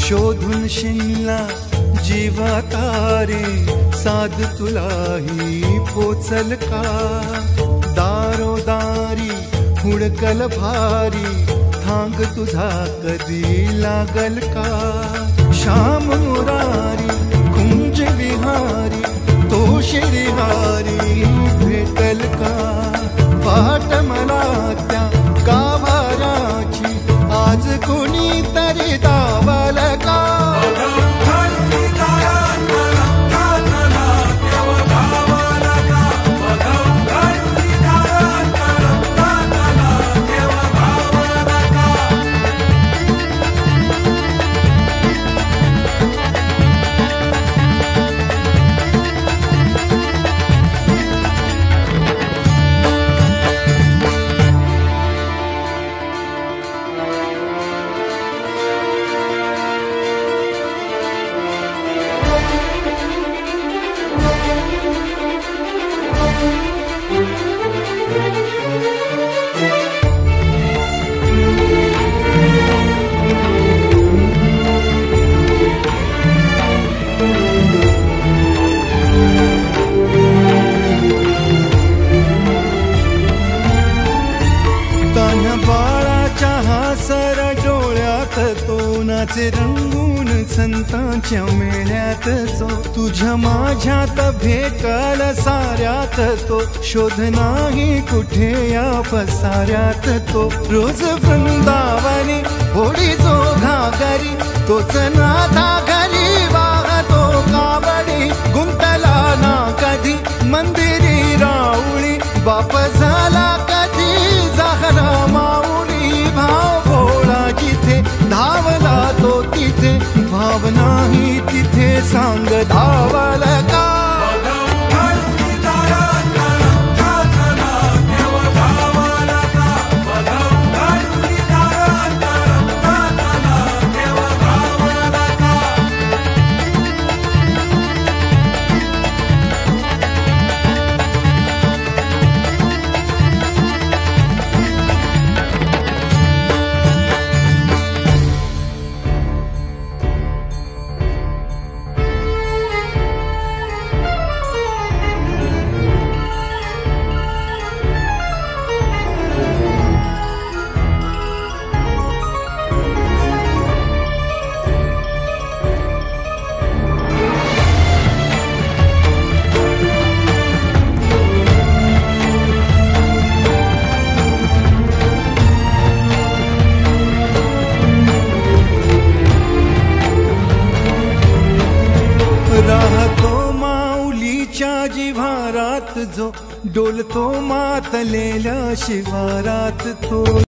शोधून शिनला जीवा तारे साध तुलाही पोचल का दारोदारी हुडकल भारी थांग तुझा कधी लागल का श्याम मुरारी कुंज विहारी तो श्रीहारी भेटल का वाट मला त्या गाभाराची आज कोणी तरी दावल का सर डोळ्यात तो नाचे रंगून संतांच्या मेळ्यात जो तुझ्या माझ्यात भेटल साऱ्यात तो शोध नाही कुठे या पसाऱ्यात तो रोज वृंदावनी होडी जो घागरी तोच नाथा घरी वाहतो कावडी गुंतला ना कधी मंदिरी राऊळी बाप झाला कधी जाहरा माऊली भाव भोळा जिथे धावला तो तिथे भाव नाही तिथे सांग धावल का राहतो माऊलीच्या जिव्हारात जो डोलतो मातलेल्या शिवारात तो